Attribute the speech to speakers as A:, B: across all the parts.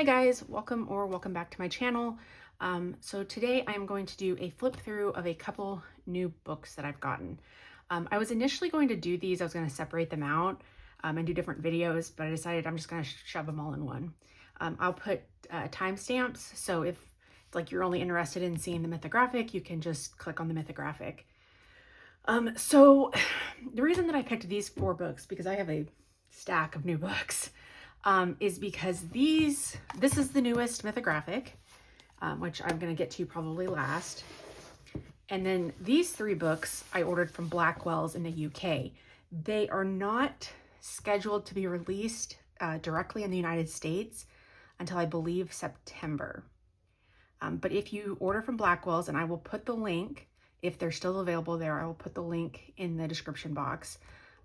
A: Hi guys, welcome back to my channel. So today I'm going to do a flip through of a couple new books that I've gotten. I was initially going to do these, I was going to separate them out and do different videos, but I decided I'm just going to shove them all in one. I'll put timestamps, so if like you're only interested in seeing the mythographic, you can just click on the mythographic. So the reason that I picked these 4 books, because I have a stack of new books, is because this is the newest mythographic, which I'm going to get to probably last. And then these 3 books I ordered from Blackwells in the UK. They are not scheduled to be released directly in the United States until I believe September. But if you order from Blackwells, and I will put the link, if they're still available there, I will put the link in the description box.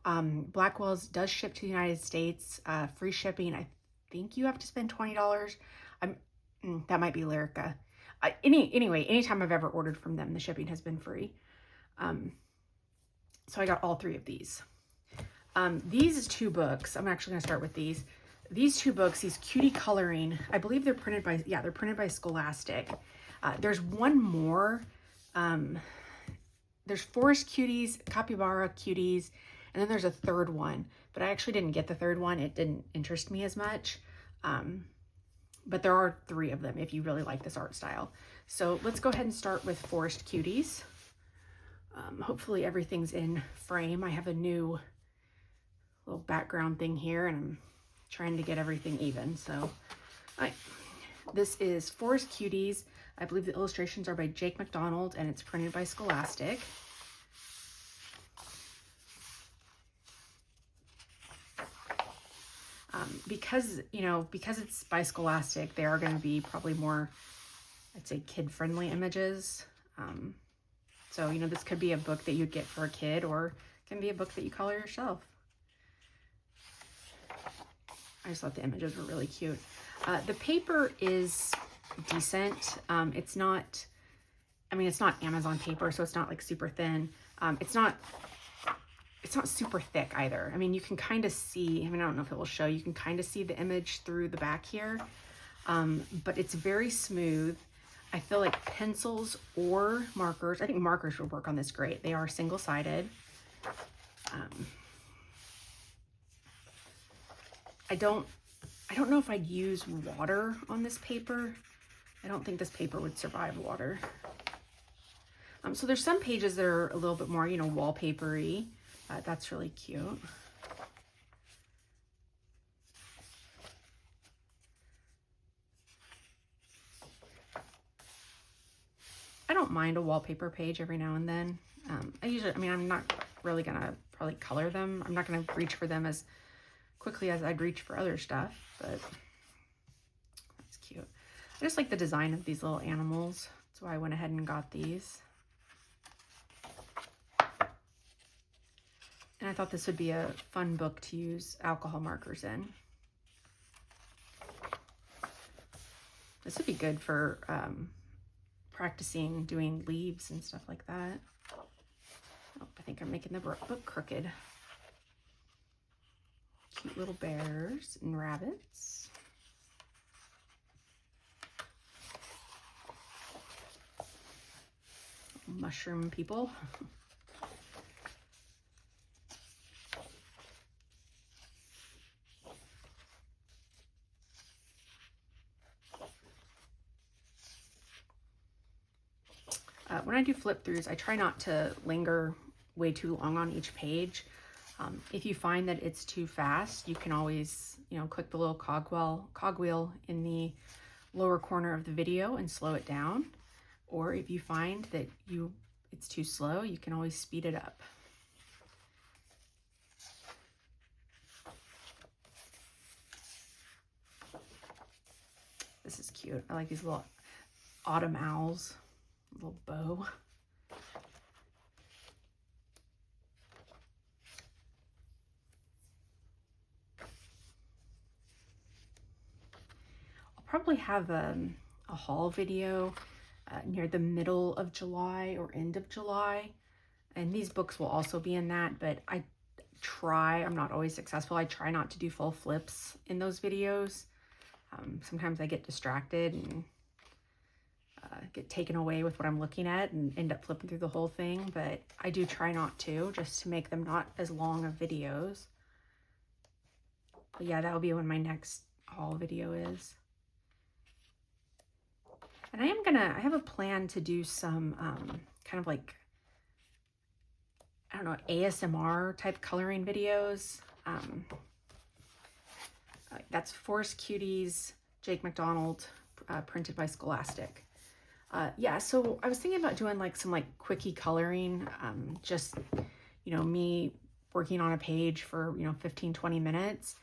A: Blackwells does ship to the United States, free shipping. I think you have to spend $20. That might be Lyrica. Anyway, anytime I've ever ordered from them, the shipping has been free. So I got all 3 of these. These 2 books, I'm actually going to start with these. These 2 books, these cutie coloring, I believe they're printed by, they're printed by Scholastic. There's one more. There's Forest Cuties, Capybara Cuties, and then there's a 3rd one, but I actually didn't get the 3rd one. It didn't interest me as much. But there are 3 of them if you really like this art style. So let's go ahead and start with Forest Cuties. Hopefully everything's in frame. I have a new little background thing here, and I'm trying to get everything even. So this is Forest Cuties. I believe the illustrations are by Jake McDonald, and it's printed by Scholastic. Because it's by Scholastic, they are going to be probably more, I'd say, kid-friendly images. So, this could be a book that you'd get for a kid, or it can be a book that you color yourself. I just thought the images were really cute. The paper is decent. It's not Amazon paper, so it's not like super thin. It's not super thick either. I mean, you can kind of see, I don't know if it will show, you can kind of see the image through the back here, but it's very smooth. I feel like pencils or markers, I think markers would work on this great. They are single-sided. I don't know if I'd use water on this paper. I don't think this paper would survive water. So there's some pages that are a little bit more, wallpapery. That's really cute. I don't mind a wallpaper page every now and then. I'm not really gonna probably color them. I'm not gonna reach for them as quickly as I'd reach for other stuff, but that's cute. I just like the design of these little animals. That's why I went ahead and got these. And I thought this would be a fun book to use alcohol markers in. This would be good for practicing doing leaves and stuff like that. Oh, I think I'm making the book crooked. Cute little bears and rabbits. Mushroom people. When I do flip throughs, I try not to linger way too long on each page. If you find that it's too fast, you can always, click the little cogwheel in the lower corner of the video and slow it down. Or if you find that it's too slow, you can always speed it up. This is cute. I like these little autumn owls, little bow. I'll probably have a haul video near the middle of July or end of July, and these books will also be in that, but I'm not always successful. I try not to do full flips in those videos. Sometimes I get distracted and get taken away with what I'm looking at and end up flipping through the whole thing, but I do try not to, just to make them not as long of videos. But yeah, that'll be when my next haul video is. And I have a plan to do some kind of like, I don't know, ASMR type coloring videos. That's Forest Cuties, Jake McDonald, printed by Scholastic. Yeah, so I was thinking about doing like some like quickie coloring, just, you know, me working on a page for, you know, 15-20 minutes.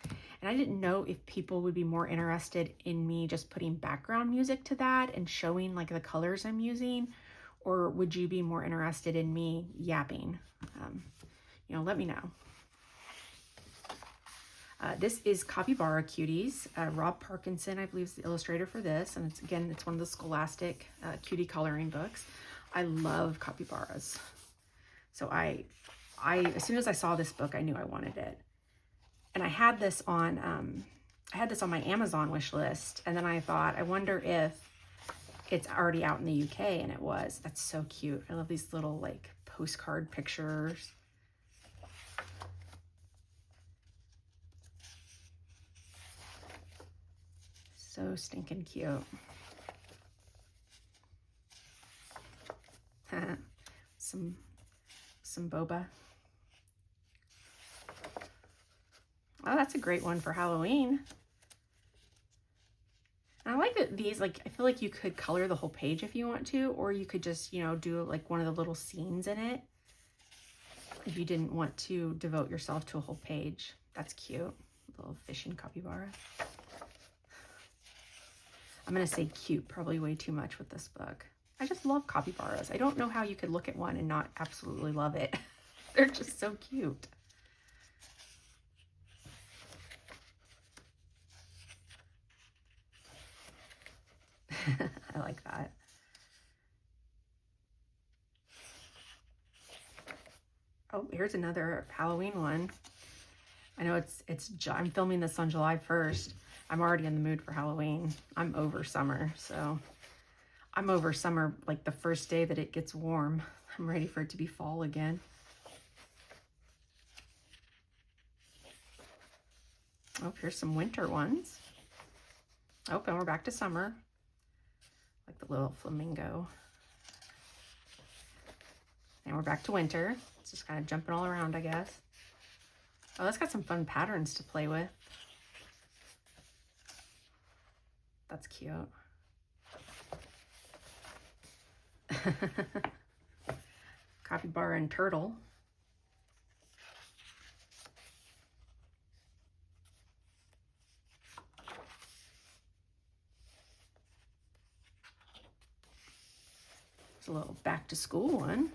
A: And I didn't know if people would be more interested in me just putting background music to that and showing like the colors I'm using, or would you be more interested in me yapping? You know, let me know. This is Capybara Cuties. Rob Parkinson, I believe, is the illustrator for this. And it's one of the Scholastic cutie coloring books. I love capybaras. So I as soon as I saw this book, I knew I wanted it. And I had this on my Amazon wish list. And then I thought, I wonder if it's already out in the UK, and it was. That's so cute. I love these little like postcard pictures. So stinking cute. some boba. Oh, that's a great one for Halloween. And I like that these, like, I feel like you could color the whole page if you want to, or you could just, you know, do like one of the little scenes in it if you didn't want to devote yourself to a whole page. That's cute. Little fishing capybara. I'm going to say cute probably way too much with this book. I just love capybaras. I don't know how you could look at one and not absolutely love it. They're just so cute. I like that. Oh, here's another Halloween one. I know I'm filming this on July 1st. I'm already in the mood for Halloween. I'm over summer, so I'm over summer like the first day that it gets warm. I'm ready for it to be fall again. Oh, here's some winter ones. Oh, and we're back to summer. Like the little flamingo. And we're back to winter. It's just kind of jumping all around, I guess. Oh, that's got some fun patterns to play with. That's cute. Capybara and turtle. It's a little back to school one.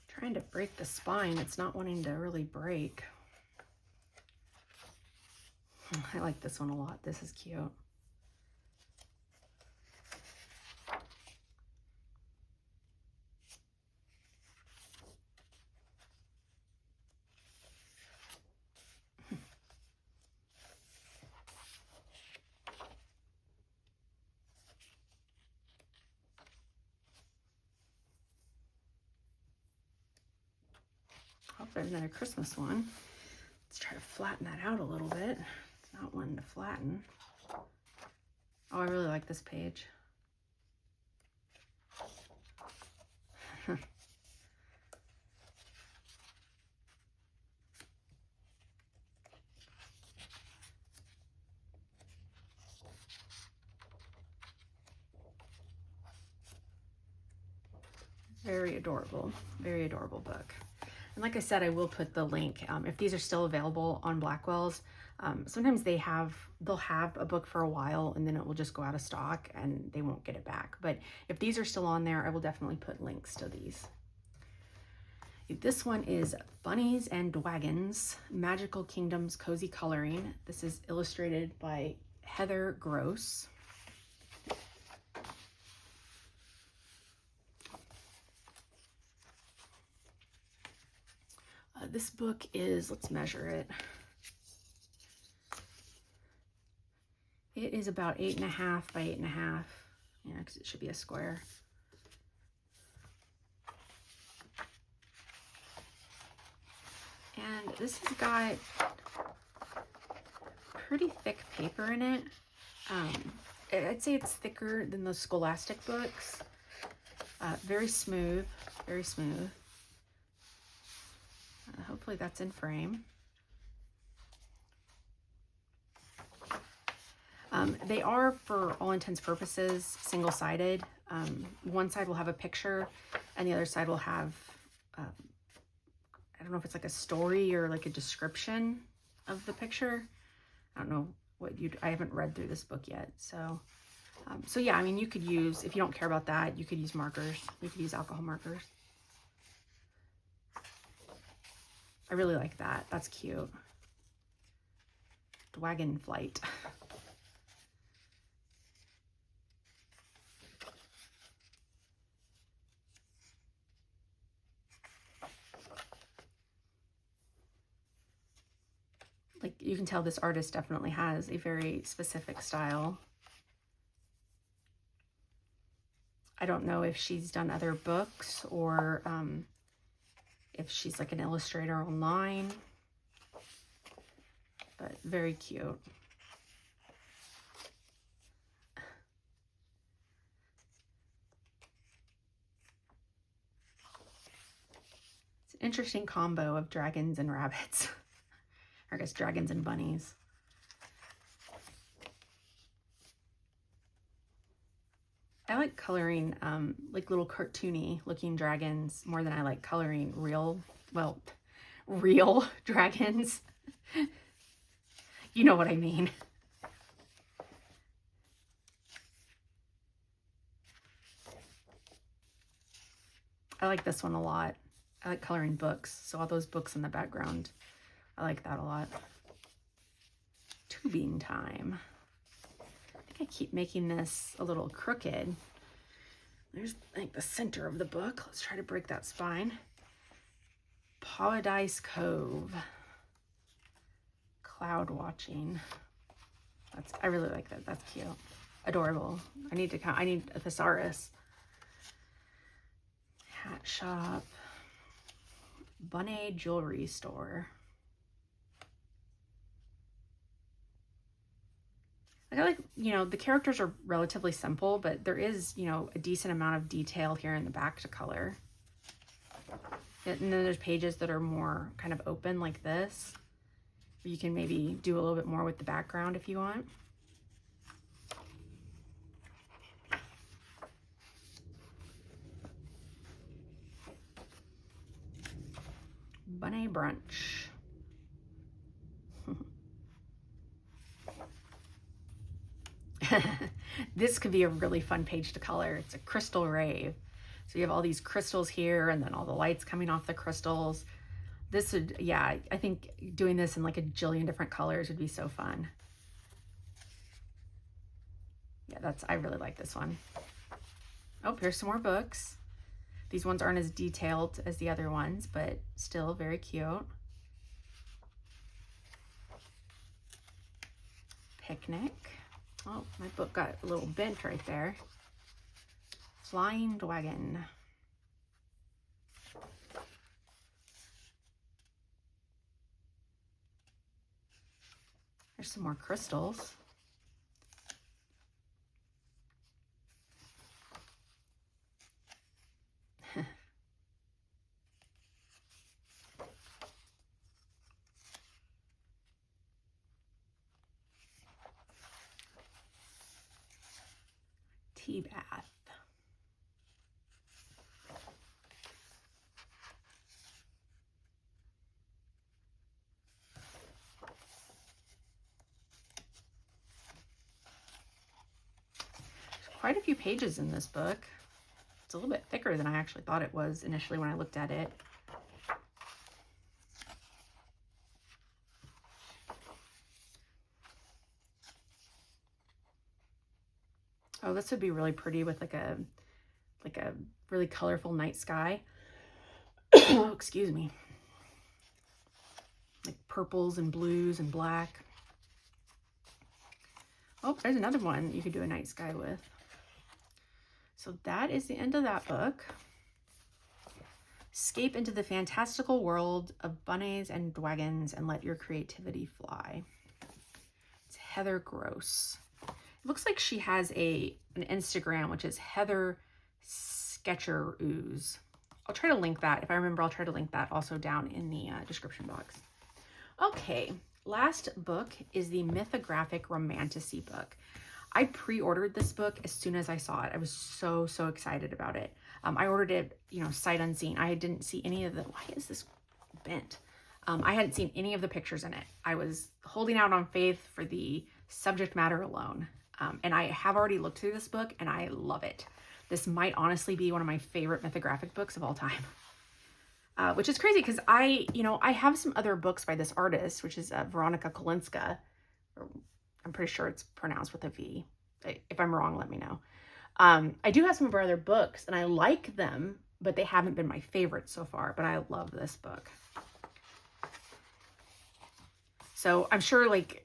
A: Trying to break the spine. It's not wanting to really break. I like this one a lot. This is cute. Oh, there's another Christmas one. Let's try to flatten that out a little bit. It's not one to flatten. Oh, I really like this page. Very adorable book. And like I said, I will put the link if these are still available on Blackwells. Sometimes they'll have a book for a while and then it will just go out of stock and they won't get it back. But if these are still on there, I will definitely put links to these. This one is Bunnehs and Dwagons, Magical Kingdoms Cozy Coloring. This is illustrated by Heather Gross. This book is, let's measure it. It is about 8.5 by 8.5. Yeah, because it should be a square. And this has got pretty thick paper in it. I'd say it's thicker than those Scholastic books. Very smooth, very smooth. Hopefully that's in frame. They are, for all intents and purposes, single-sided. One side will have a picture, and the other side will have, I don't know if it's like a story or like a description of the picture. I don't know what I haven't read through this book yet. So yeah, I mean, you could use, if you don't care about that, you could use markers. You could use alcohol markers. I really like that. That's cute. Dwagon Flight. Like, you can tell this artist definitely has a very specific style. I don't know if she's done other books or if she's like an illustrator online, but very cute. It's an interesting combo of dragons and rabbits. Or I guess dragons and bunnies. I like coloring like little cartoony looking dragons more than I like coloring real dragons. You know what I mean. I like this one a lot. I like coloring books, so all those books in the background, I like that a lot. Tubing time. I think I keep making this a little crooked. There's, I think, the center of the book. Let's try to break that spine. Paradise Cove. Cloud watching. I really like that. That's cute. Adorable. I need a thesaurus. Hat shop. Bunnehs jewelry store. I like, you know, the characters are relatively simple, but there is, you know, a decent amount of detail here in the back to color. And then there's pages that are more kind of open like this. You can maybe do a little bit more with the background if you want. Bunnehs brunch. This could be a really fun page to color. It's a crystal rave. So you have all these crystals here and then all the lights coming off the crystals. This would, yeah, I think doing this in like a jillion different colors would be so fun. Yeah, I really like this one. Oh, here's some more books. These ones aren't as detailed as the other ones, but still very cute. Picnic. Oh, my book got a little bent right there. Flying Dwagon. There's some more crystals. Tea bath. Quite a few pages in this book. It's a little bit thicker than I actually thought it was initially when I looked at it. this would be really pretty with like a really colorful night sky. Oh, excuse me. Like purples and blues and black. Oh, there's another one you could do a night sky with. So that is the end of that book. Escape into the fantastical world of Bunnehs and Dwagons and let your creativity fly. It's Heather Gross. It looks like she has an Instagram, which is Heather Sketcher Ooze. I'll try to link that. If I remember, I'll try to link that also down in the description box. Okay, last book is the Mythographic Romantasy book. I pre-ordered this book as soon as I saw it. I was so excited about it. I ordered it, you know, sight unseen. I didn't see any of the, why is this bent? I hadn't seen any of the pictures in it. I was holding out on faith for the subject matter alone. And I have already looked through this book and I love it. This might honestly be one of my favorite mythographic books of all time. Which is crazy because I have some other books by this artist, which is Veronica Kolinska. I'm pretty sure it's pronounced with a V. If I'm wrong, let me know. I do have some of her other books and I like them, but they haven't been my favorites so far, but I love this book. So I'm sure, like,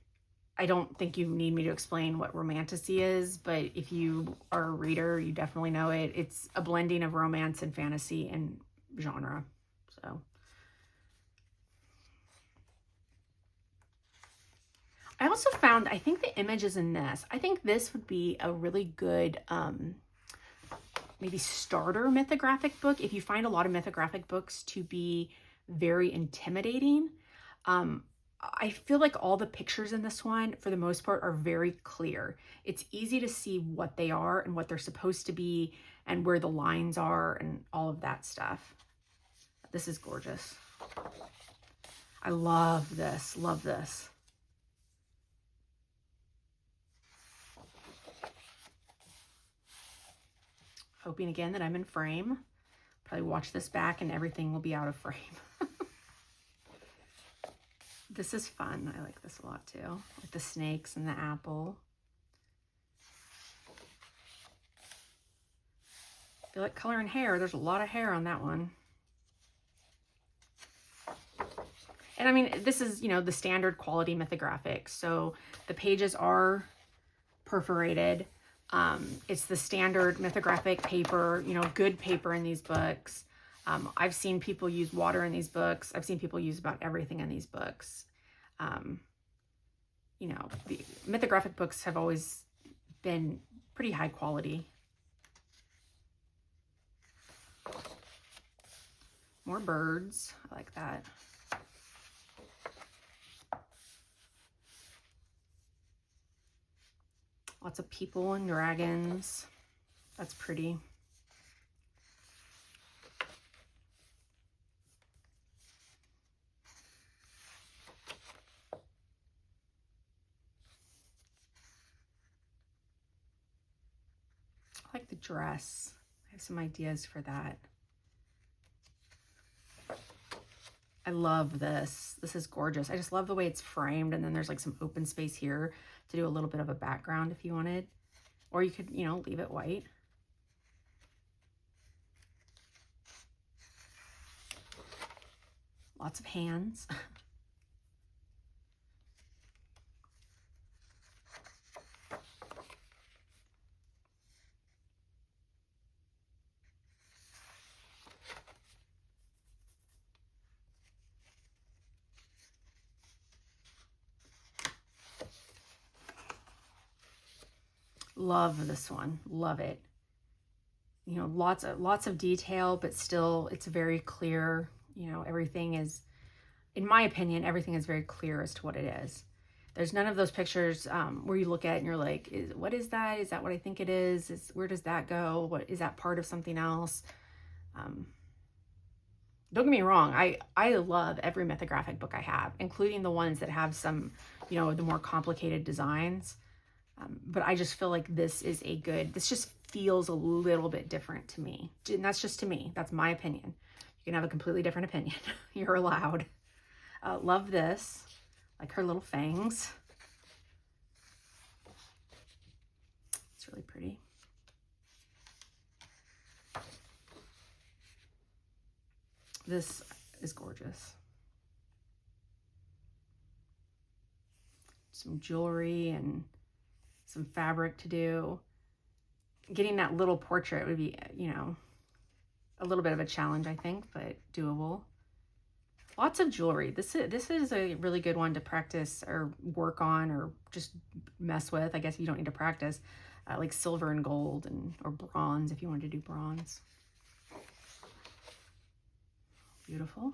A: I don't think you need me to explain what romantasy is, but if you are a reader, you definitely know it. It's a blending of romance and fantasy and genre. So I also found, I think the image is in this. I think this would be a really good maybe starter mythographic book. If you find a lot of mythographic books to be very intimidating, I feel like all the pictures in this one, for the most part, are very clear. It's easy to see what they are and what they're supposed to be and where the lines are and all of that stuff. This is gorgeous. I love this, love this. Hoping again that I'm in frame. Probably watch this back and everything will be out of frame. This is fun. I like this a lot too. With the snakes and the apple. I feel like coloring hair. There's a lot of hair on that one. And I mean, this is, you know, the standard quality mythographic. So the pages are perforated. It's the standard mythographic paper, you know, good paper in these books. I've seen people use water in these books. I've seen people use about everything in these books. You know, the mythographic books have always been pretty high quality. More birds. I like that. Lots of people and dragons. That's pretty. I like the dress. I have some ideas for that. I love this. This is gorgeous. I just love the way it's framed. And then there's like some open space here to do a little bit of a background if you wanted. Or you could, you know, leave it white. Lots of hands. Love this one. Love it. You know, lots of detail, but still it's very clear. You know, everything is, in my opinion, everything is very clear as to what it is. There's none of those pictures where you look at it and you're like, what is that? Is that what I think it is? Where does that go? What is that part of something else? Don't get me wrong. I love every mythographic book I have, including the ones that have some, you know, the more complicated designs. But I just feel like this is a good, this just feels a little bit different to me. And that's just to me. That's my opinion. You can have a completely different opinion. You're allowed. Love this. Like her little fangs. It's really pretty. This is gorgeous. Some jewelry and some fabric to do. Getting that little portrait would be, you know, a little bit of a challenge, I think, but doable. Lots of jewelry. This is a really good one to practice or work on or just mess with. I guess you don't need to practice. Like silver and gold or bronze if you wanted to do bronze. Beautiful.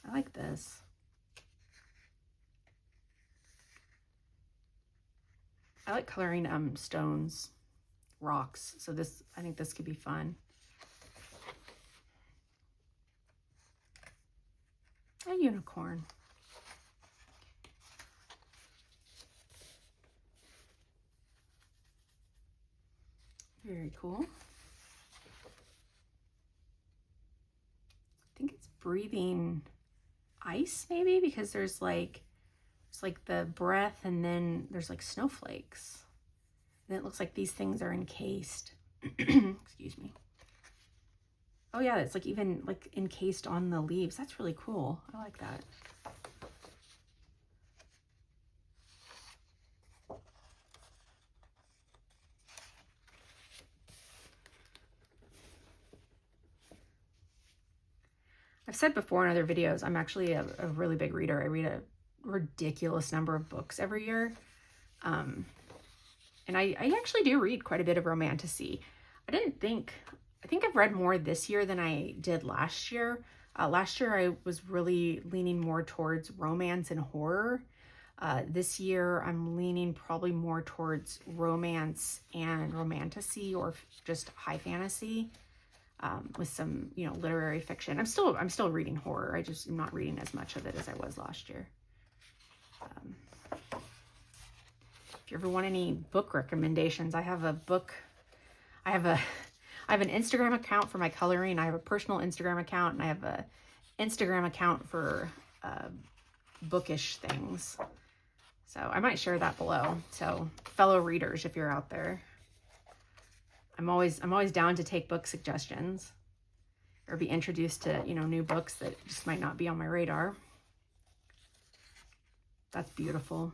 A: I like this. I like coloring stones, rocks. So this, I think this could be fun. A unicorn. Very cool. I think it's breathing ice maybe, because there's like, it's like the breath and then there's like snowflakes. And it looks like these things are encased. Excuse me. Oh yeah, it's like even like encased on the leaves. That's really cool. I like that. I've said before in other videos, I'm actually a really big reader. I read a ridiculous number of books every year. And I actually do read quite a bit of romantasy. I think I've read more this year than I did last year. Last year I was really leaning more towards romance and horror. This year I'm leaning probably more towards romance and romantasy, or just high fantasy, with some, you know, literary fiction. I'm still reading horror. I just am not reading as much of it as I was last year. If you ever want any book recommendations, I have a book. I have an Instagram account for my coloring. I have a personal Instagram account, and I have a Instagram account for bookish things. So I might share that below. So fellow readers, if you're out there, I'm always down to take book suggestions or be introduced to, you know, new books that just might not be on my radar. That's beautiful.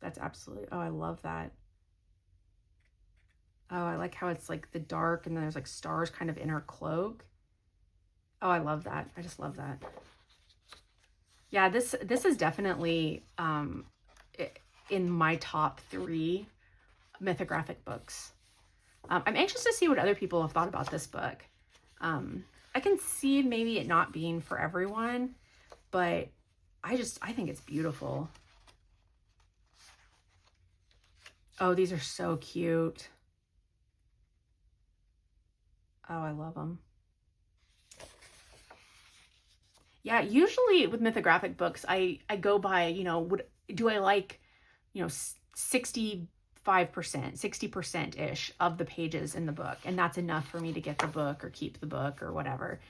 A: That's absolutely, oh, I love that. Oh, I like how it's like the dark and then there's like stars kind of in her cloak. Oh, I love that. I just love that. Yeah, this is definitely in my top 3 mythographic books. I'm anxious to see what other people have thought about this book. I can see maybe it not being for everyone, but I think it's beautiful. Oh, these are so cute. Oh, I love them. Yeah, usually with mythographic books, I go by, you know, do I like, you know, 65%, 60%-ish of the pages in the book. And that's enough for me to get the book or keep the book or whatever.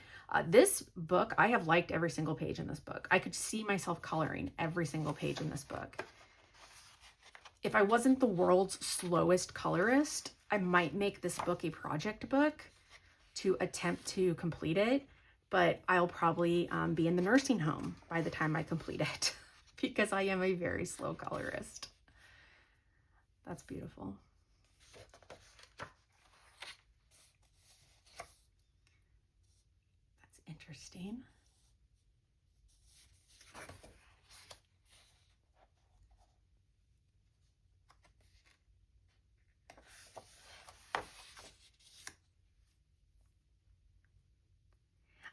A: This book, I have liked every single page in this book. I could see myself coloring every single page in this book. If I wasn't the world's slowest colorist, I might make this book a project book to attempt to complete it, but I'll probably be in the nursing home by the time I complete it because I am a very slow colorist. That's beautiful. That's interesting.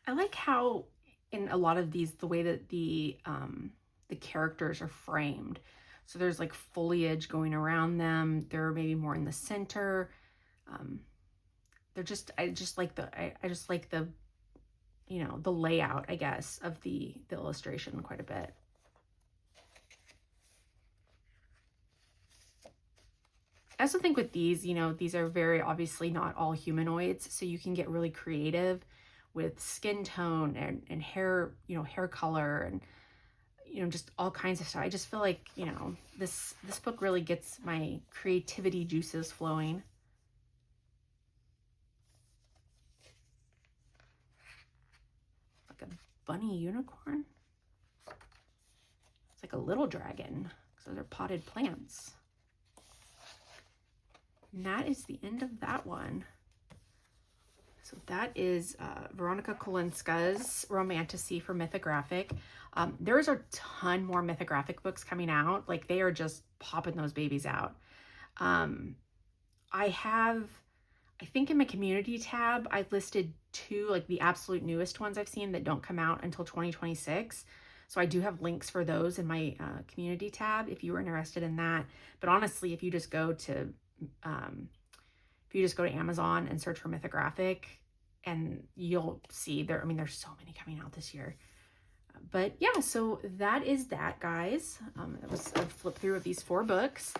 A: I like how in a lot of these, the way that the characters are framed. So there's like foliage going around them. They're maybe more in the center. I just like the, you know, the layout, I guess, of the illustration quite a bit. I also think with these, you know, these are very obviously not all humanoids, so you can get really creative with skin tone and hair, you know, hair color and, you know, just all kinds of stuff. I just feel like, you know, this book really gets my creativity juices flowing. bunny unicorn. It's like a little dragon, because those are potted plants. And that is the end of that one. So that is Veronica Kolinska's Romantasy for Mythographic. There's a ton more Mythographic books coming out. Like, they are just popping those babies out. I think in my community tab, I listed 2, like the absolute newest ones I've seen that don't come out until 2026. So I do have links for those in my community tab if you were interested in that. But honestly, if you just go to Amazon and search for Mythographic, and you'll see there's so many coming out this year. But yeah, so that is that, guys. It was a flip through of these 4 books.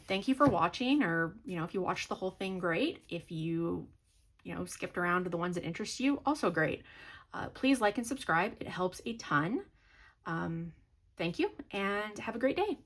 A: Thank you for watching, or, if you watched the whole thing, great. If you, skipped around to the ones that interest you, also great. Please like and subscribe. It helps a ton. Thank you, and have a great day.